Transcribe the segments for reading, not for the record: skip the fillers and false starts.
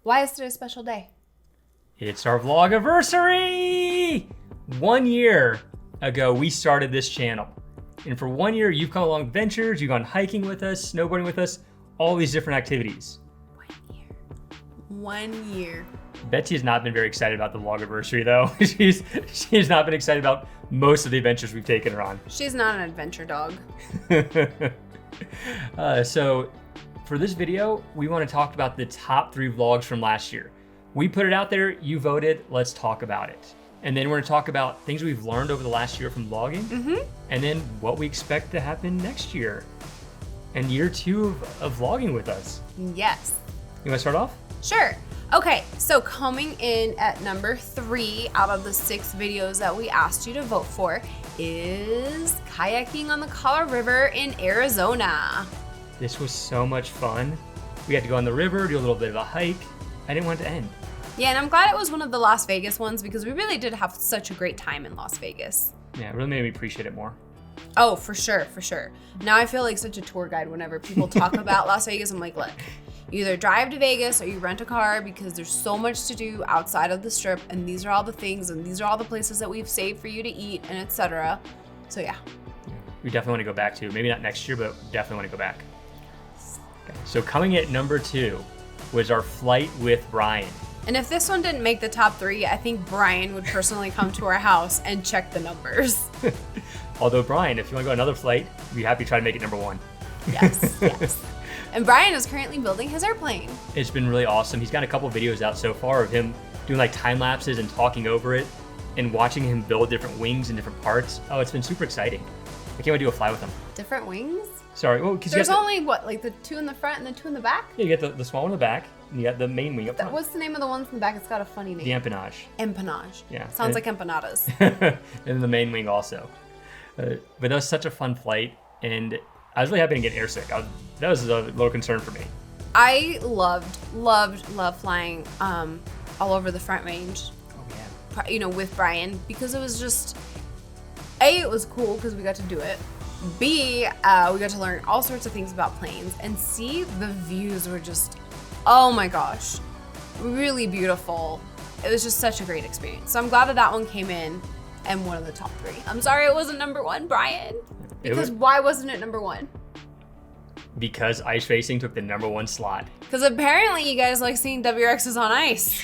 Why is today a special day? It's our vlogiversary! 1 year ago, we started this channel. And for 1 year, you've come along adventures, you've gone hiking with us, snowboarding with us, all these different activities. 1 year. 1 year. Betsy has not been very excited about the vlogiversary though. She's not been excited about most of the adventures we've taken her on. She's not an adventure dog. So for this video, we want to talk about the top 3 vlogs from last year. We put it out there, you voted, let's talk about it. And then we're going to talk about things we've learned over the last year from vlogging, and then what we expect to happen next year and year 2 of vlogging with us. Yes. You want to start off? Sure. Okay, so coming in at number 3 out of the 6 videos that we asked you to vote for is kayaking on the Colorado River in Arizona. This was so much fun. We had to go on the river, do a little bit of a hike. I didn't want it to end. Yeah, and I'm glad it was one of the Las Vegas ones because we really did have such a great time in Las Vegas. Yeah, it really made me appreciate it more. Oh, for sure, for sure. Now I feel like such a tour guide whenever people talk about Las Vegas. I'm like, look, you either drive to Vegas or you rent a car because there's so much to do outside of the strip, and these are all the things and these are all the places that we've saved for you to eat and etc. So yeah. We definitely want to go back to, maybe not next year, but definitely want to go back. Okay. So coming at number 2 was our flight with Brian. And if this one didn't make the top 3, I think Brian would personally come to our house and check the numbers. Although Brian, if you want to go another flight, we'd be happy to try to make it number 1. Yes, yes. And Brian is currently building his airplane. It's been really awesome. He's got a couple videos out so far of him doing like time lapses and talking over it and watching him build different wings and different parts. Oh, it's been super exciting. I can't wait to do a fly with him. Different wings? Sorry, well, because there's only what, like the 2 in the front and the 2 in the back? Yeah, you got the small one in the back, and you got the main wing up front. What's the name of the ones in the back? It's got a funny name. The empennage. Empennage. Yeah. Sounds like empanadas. And then the main wing also. But that was such a fun flight, and I was really happy to get airsick. That was a little concern for me. I loved flying all over the Front Range. Oh yeah. You know, with Brian, because it was just A, it was cool because we got to do it. B, we got to learn all sorts of things about planes, and C, the views were just, oh my gosh, really beautiful. It was just such a great experience. So I'm glad that one came in and one of the top 3. I'm sorry it wasn't number 1, Brian. Because why wasn't it number 1? Because ice racing took the number 1 slot. Because apparently you guys like seeing WRXs on ice.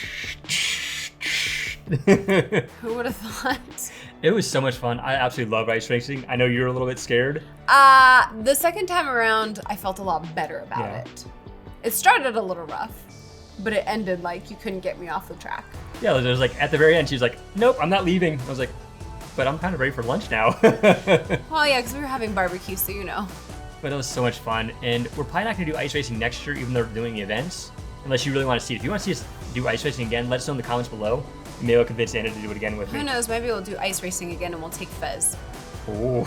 Who would have thought? It was so much fun. I absolutely love ice racing. I know you're a little bit scared. The second time around, I felt a lot better about it. It started a little rough, but it ended like you couldn't get me off the track. Yeah, it was like at the very end, she was like, nope, I'm not leaving. I was like, but I'm kind of ready for lunch now. Well, yeah, because we were having barbecue, so you know. But it was so much fun, and we're probably not going to do ice racing next year, even though we're doing the events, unless you really want to see it. If you want to see us do ice racing again, let us know in the comments below. Maybe I'll convince Anna to do it again with me. Who knows? Maybe we'll do ice racing again, and we'll take Fez. Oh,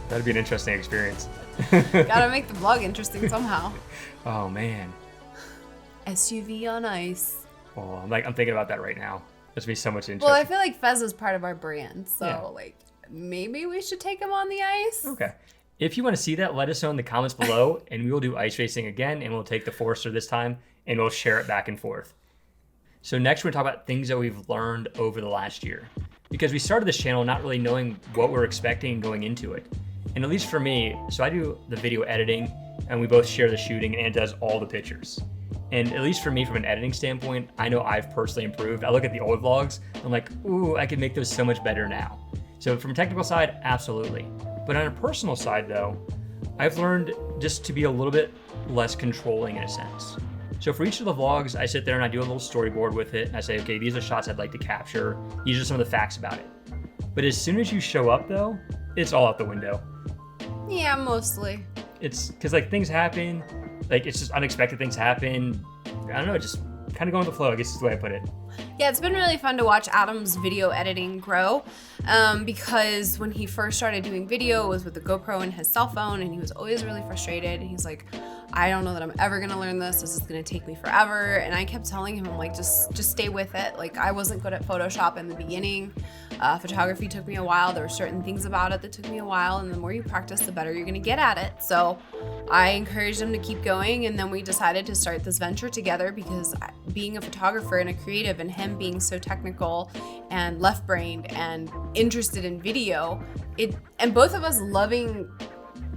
that'd be an interesting experience. Gotta make the vlog interesting somehow. Oh man. SUV on ice. Oh, I'm thinking about that right now. There's gonna be so much interest. Well, I feel like Fez is part of our brand, so like maybe we should take him on the ice. Okay. If you want to see that, let us know in the comments below, and we will do ice racing again, and we'll take the Forester this time, and we'll share it back and forth. So next, we're gonna talk about things that we've learned over the last year, because we started this channel not really knowing what we're expecting going into it. And at least for me, so I do the video editing, and we both share the shooting, and Ann does all the pictures. And at least for me, from an editing standpoint, I know I've personally improved. I look at the old vlogs, I'm like, ooh, I could make those so much better now. So from a technical side, absolutely. But on a personal side though, I've learned just to be a little bit less controlling in a sense. So for each of the vlogs, I sit there and I do a little storyboard with it. And I say, okay, these are shots I'd like to capture. These are some of the facts about it. But as soon as you show up though, it's all out the window. Yeah, mostly. It's because like things happen, like it's just unexpected things happen. I don't know, just kind of go with the flow, I guess is the way I put it. Yeah, it's been really fun to watch Adam's video editing grow because when he first started doing video, it was with the GoPro and his cell phone, and he was always really frustrated. And he's like, I don't know that I'm ever gonna learn this. This is gonna take me forever. And I kept telling him, I'm like, just stay with it. Like, I wasn't good at Photoshop in the beginning. Photography took me a while. There were certain things about it that took me a while, and the more you practice, the better you're gonna get at it. So I encouraged him to keep going, and then we decided to start this venture together because being a photographer and a creative and him being so technical and left-brained and interested in video, and both of us loving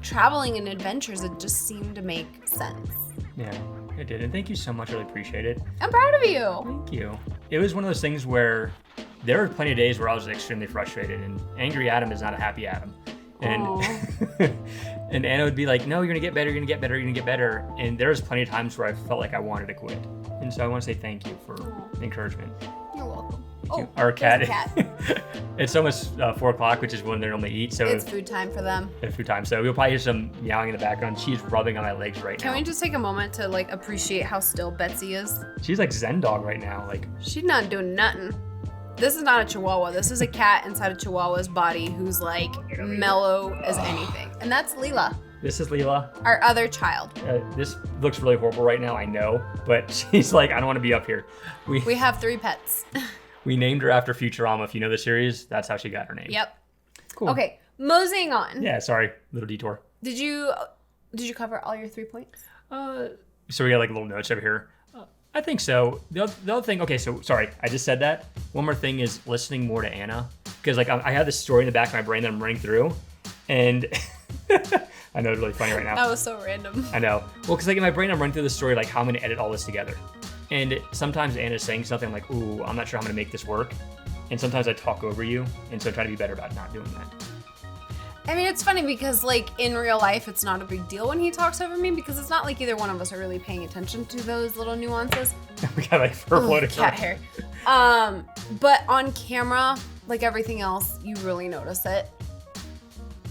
traveling and adventures, it just seemed to make sense. Yeah, it did. And thank you so much. I really appreciate it. I'm proud of you. Thank you. It was one of those things where there were plenty of days where I was extremely frustrated, and angry Adam is not a happy Adam. And and Anna would be like, no, you're gonna get better, you're gonna get better, you're gonna get better. And there was plenty of times where I felt like I wanted to quit. And so I want to say thank you for the encouragement. You're welcome. Our cat. Cat. It's almost 4 o'clock, which is when they normally eat. So it's food time for them. It's food time. So we'll probably hear some meowing in the background. She's rubbing on my legs right now. Can we just take a moment to like appreciate how still Betsy is? She's like Zen dog right now. Like, she's not doing nothing. This is not a Chihuahua. This is a cat inside a Chihuahua's body who's like mellow as anything. And that's Leela. This is Leela. Our other child. This looks really horrible right now, I know, but she's like, I don't want to be up here. We have 3 pets. We named her after Futurama. If you know the series, that's how she got her name. Yep. Cool. Okay, moseying on. Yeah, sorry, little detour. Did you cover all your 3 points? So we got like little notes over here. I think so. The other thing, okay, so sorry, I just said that. One more thing is listening more to Anna, because like I have this story in the back of my brain that I'm running through, and I know it's really funny right now. That was so random. I know. Well, because like in my brain, I'm running through the story, like how I'm going to edit all this together. And sometimes Anna's saying something, I'm like, ooh, I'm not sure how I'm going to make this work. And sometimes I talk over you, and so I try to be better about not doing that. I mean, it's funny because like in real life, it's not a big deal when he talks over me because it's not like either one of us are really paying attention to those little nuances. We got like fur floating cat hair. But on camera, like everything else, you really notice it.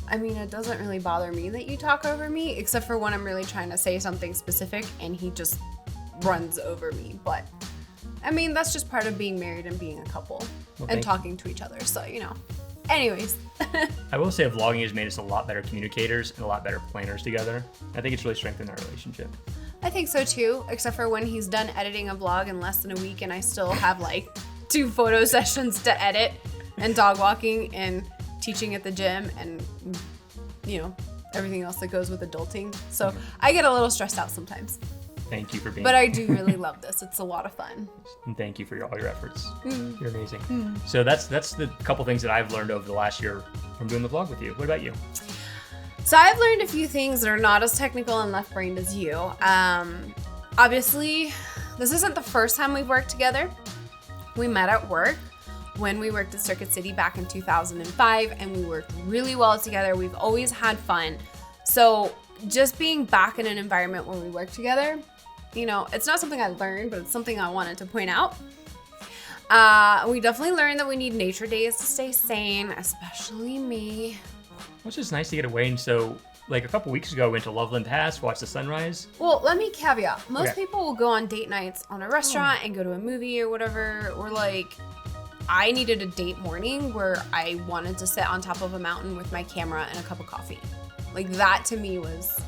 I mean, it doesn't really bother me that you talk over me, except for when I'm really trying to say something specific and he just runs over me. But I mean, that's just part of being married and being a couple and talking to each other. So, you know, anyways. I will say vlogging has made us a lot better communicators and a lot better planners together. I think it's really strengthened our relationship. I think so too, except for when he's done editing a vlog in less than a week and I still have like 2 photo sessions to edit and dog walking and teaching at the gym and, you know, everything else that goes with adulting. So I get a little stressed out sometimes. Thank you for being. But I do really love this. It's a lot of fun. And thank you for all your efforts. You're amazing. So that's the couple things that I've learned over the last year from doing the vlog with you. What about you? So I've learned a few things that are not as technical and left-brained as you. Obviously, this isn't the first time we've worked together. We met at work when we worked at Circuit City back in 2005, and we worked really well together. We've always had fun. So just being back in an environment where we work together, you know, it's not something I learned, but it's something I wanted to point out. We definitely learned that we need nature days to stay sane, especially me. It's just nice to get away. And so, like a couple weeks ago, I went to Loveland Pass, watched the sunrise. Well, let me caveat. Most people will go on date nights on a restaurant and go to a movie or whatever. Or like, I needed a date morning where I wanted to sit on top of a mountain with my camera and a cup of coffee. Like that to me was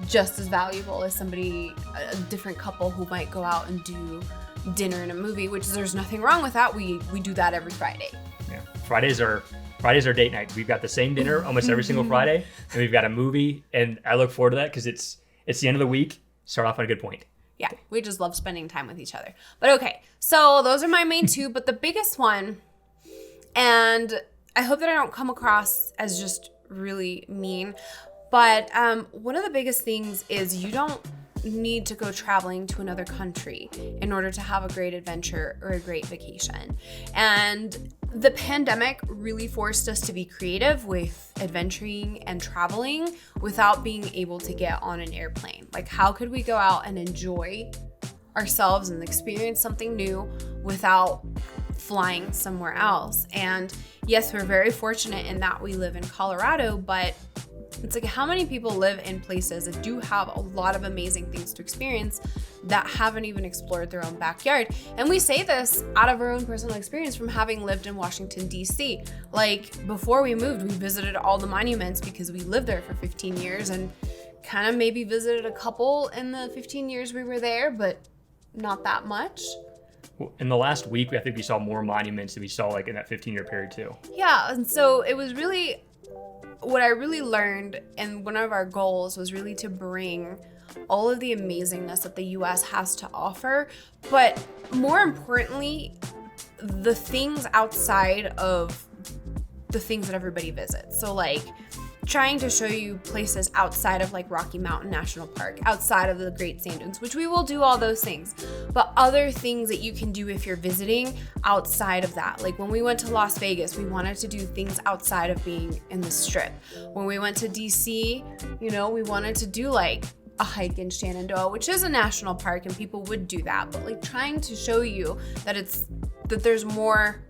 just as valuable as a different couple who might go out and do dinner and a movie, which there's nothing wrong with that. We do that every Friday. Yeah, Fridays are date night. We've got the same dinner almost every single Friday, and we've got a movie, and I look forward to that because it's the end of the week. Start off on a good point. Yeah, we just love spending time with each other. But okay, so those are my main 2, but the biggest one, and I hope that I don't come across as just really mean, but one of the biggest things is you don't need to go traveling to another country in order to have a great adventure or a great vacation. And the pandemic really forced us to be creative with adventuring and traveling without being able to get on an airplane. Like, how could we go out and enjoy ourselves and experience something new without flying somewhere else? And yes, we're very fortunate in that we live in Colorado, but It's like, how many people live in places that do have a lot of amazing things to experience that haven't even explored their own backyard? And we say this out of our own personal experience from having lived in Washington, D.C. Like, before we moved, we visited all the monuments because we lived there for 15 years and kind of maybe visited a couple in the 15 years we were there, but not that much. In the last week, I think we saw more monuments than we saw like in that 15-year period too. Yeah, and so it was really, what I really learned, and one of our goals was really to bring all of the amazingness that the U.S. has to offer, but more importantly, the things outside of the things that everybody visits. So like trying to show you places outside of like Rocky Mountain National Park, outside of the Great Sand Dunes, which we will do all those things, but other things that you can do if you're visiting outside of that. Like when we went to Las Vegas, we wanted to do things outside of being in the Strip. When we went to DC, you know, we wanted to do like a hike in Shenandoah, which is a national park and people would do that, but like trying to show you that there's more,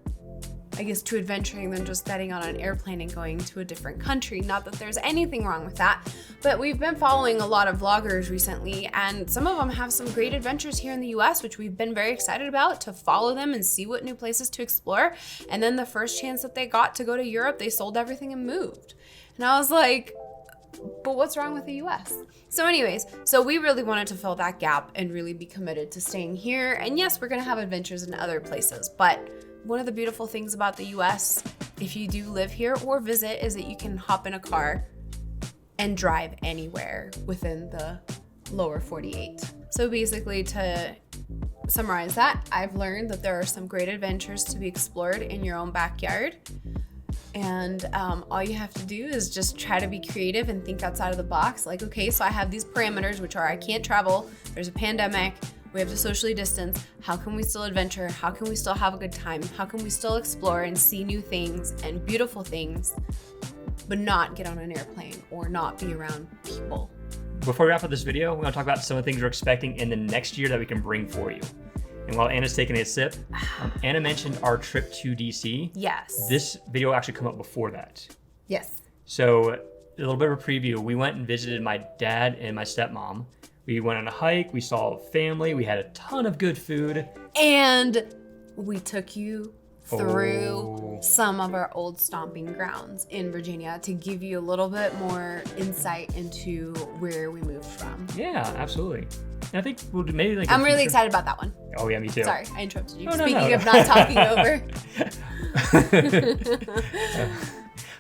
I guess, to adventuring than just getting on an airplane and going to a different country. Not that there's anything wrong with that, but we've been following a lot of vloggers recently, and some of them have some great adventures here in the US, which we've been very excited about to follow them and see what new places to explore. And then the first chance that they got to go to Europe, they sold everything and moved. And I was like, but what's wrong with the US? So anyways, so we really wanted to fill that gap and really be committed to staying here. And yes, we're gonna have adventures in other places, but one of the beautiful things about the US, if you do live here or visit, is that you can hop in a car and drive anywhere within the lower 48. So basically, to summarize that, I've learned that there are some great adventures to be explored in your own backyard. And all you have to do is just try to be creative and think outside of the box. Like, okay, so I have these parameters, which are I can't travel, there's a pandemic, we have to socially distance. How can we still adventure? How can we still have a good time? How can we still explore and see new things and beautiful things, but not get on an airplane or not be around people? Before we wrap up this video, we're going to talk about some of the things we're expecting in the next year that we can bring for you. And while Anna's taking a sip, Anna mentioned our trip to DC. Yes. This video will actually come up before that. Yes. So a little bit of a preview. We went and visited my dad and my stepmom. We went on a hike, we saw family, we had a ton of good food. And we took you through some of our old stomping grounds in Virginia to give you a little bit more insight into where we moved from. Yeah, absolutely. And I think we'll do maybe like I'm really excited about that one. Oh yeah, me too. Sorry, I interrupted you. Oh, Speaking of not talking over.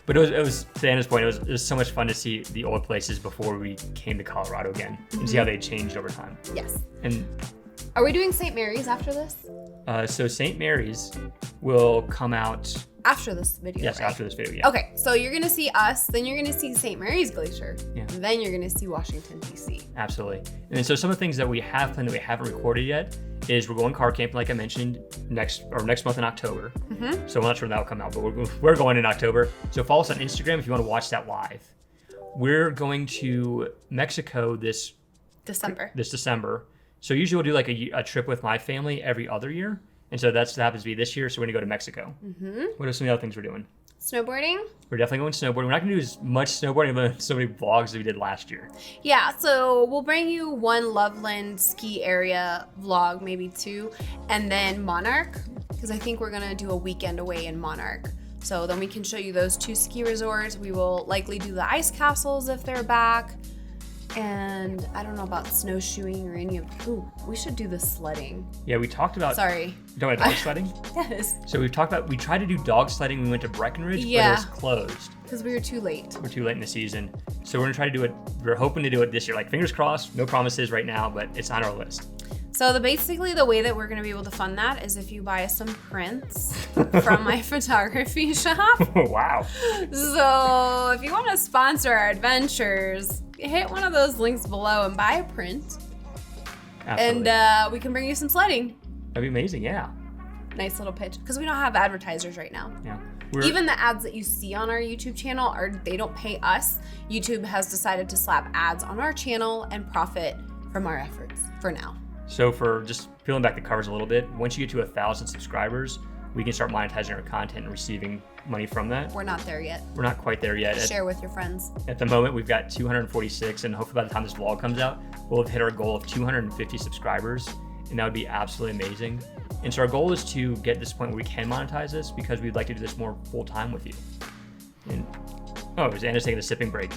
But it was to Anna's point, it was so much fun to see the old places before we came to Colorado again and see how they changed over time. Yes. And are we doing St. Mary's after this? So St. Mary's will come out after this video. Yes, right? after this video, yeah. Okay, so you're gonna see us, then you're gonna see St. Mary's Glacier, yeah. And then you're gonna see Washington, D.C. Absolutely. And then so some of the things that we have planned that we haven't recorded yet is we're going car camping, like I mentioned, next month in October. Mm-hmm. So I'm not sure when that'll come out, but we're going in October. So follow us on Instagram if you want to watch that live. We're going to Mexico this December. So usually we'll do like a trip with my family every other year. And so that happens to be this year. So we're going to go to Mexico. Mm-hmm. What are some of the other things we're doing? Snowboarding. We're definitely going snowboarding. We're not going to do as much snowboarding, but so many vlogs as we did last year. Yeah, so we'll bring you one Loveland ski area vlog, maybe two, and then Monarch, because I think we're going to do a weekend away in Monarch. So then we can show you those two ski resorts. We will likely do the ice castles if they're back. And I don't know about snowshoeing or any of. Ooh, we should do the sledding. Yeah, we talked about. Sorry. You talking about dog sledding? Yes. So we tried to do dog sledding. We went to Breckenridge, Yeah. but it was closed. Because we were too late. We're too late in the season. So we're gonna try to do it. We're hoping to do it this year. Like fingers crossed, no promises right now, but it's on our list. So basically the way that we're gonna be able to fund that is if you buy us some prints from my photography shop. Wow. So if you want to sponsor our adventures, hit one of those links below and buy a print. Absolutely. And we can bring you some sledding. That'd be amazing, yeah. Nice little pitch. Because we don't have advertisers right now. Yeah. Even the ads that you see on our YouTube channel, they don't pay us. YouTube has decided to slap ads on our channel and profit from our efforts for now. So for just peeling back the covers a little bit, once you get to 1,000 subscribers, we can start monetizing our content and receiving money from that. We're not there yet. We're not quite there yet. Share with your friends. At the moment, we've got 246, and hopefully by the time this vlog comes out, we'll have hit our goal of 250 subscribers, and that would be absolutely amazing. And so our goal is to get to this point where we can monetize this, because we'd like to do this more full time with you. And it was Anna's taking a sipping break.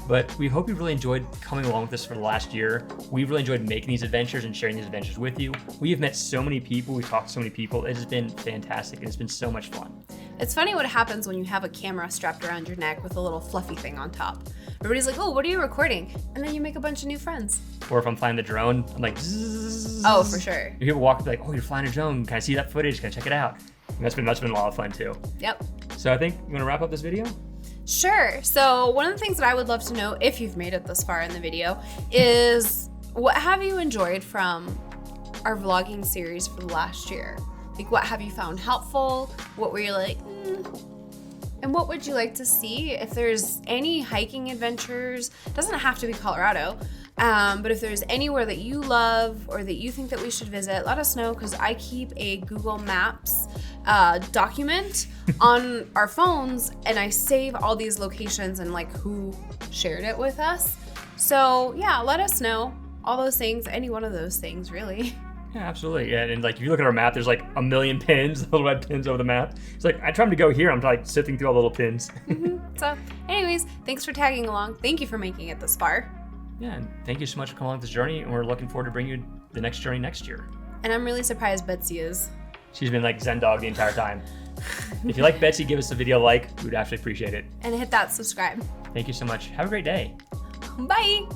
But we hope you really enjoyed coming along with us for the last year. We've really enjoyed making these adventures and sharing these adventures with you. We have met so many people. We've talked to so many people. It has been fantastic, and it's been so much fun. It's funny what happens when you have a camera strapped around your neck with a little fluffy thing on top. Everybody's like, oh, what are you recording? And then you make a bunch of new friends. Or if I'm flying the drone, I'm like, zzz. Oh, for sure. People walk up like, oh, you're flying a drone. Can I see that footage? Can I check it out? And that's been a lot of fun too. Yep. So I think you want to wrap up this video? Sure. So one of the things that I would love to know, if you've made it this far in the video, is what have you enjoyed from our vlogging series for the last year? Like, what have you found helpful? What were you like, And what would you like to see? If there's any hiking adventures, it doesn't have to be Colorado, but if there's anywhere that you love or that you think that we should visit, let us know, because I keep a Google Maps document on our phones, and I save all these locations and like who shared it with us. So yeah, let us know all those things, any one of those things really. Yeah, absolutely. Yeah, and like if you look at our map, there's like a million pins, little red pins over the map. It's like I try to go here, I'm like sifting through all the little pins. So anyways, thanks for tagging along. Thank you for making it this far. Yeah, and thank you so much for coming along this journey, and we're looking forward to bringing you the next journey next year. And I'm really surprised Betsy is. She's been like Zen dog the entire time. If you like Betsy, give us a video like. We would actually appreciate it. And hit that subscribe. Thank you so much. Have a great day. Bye.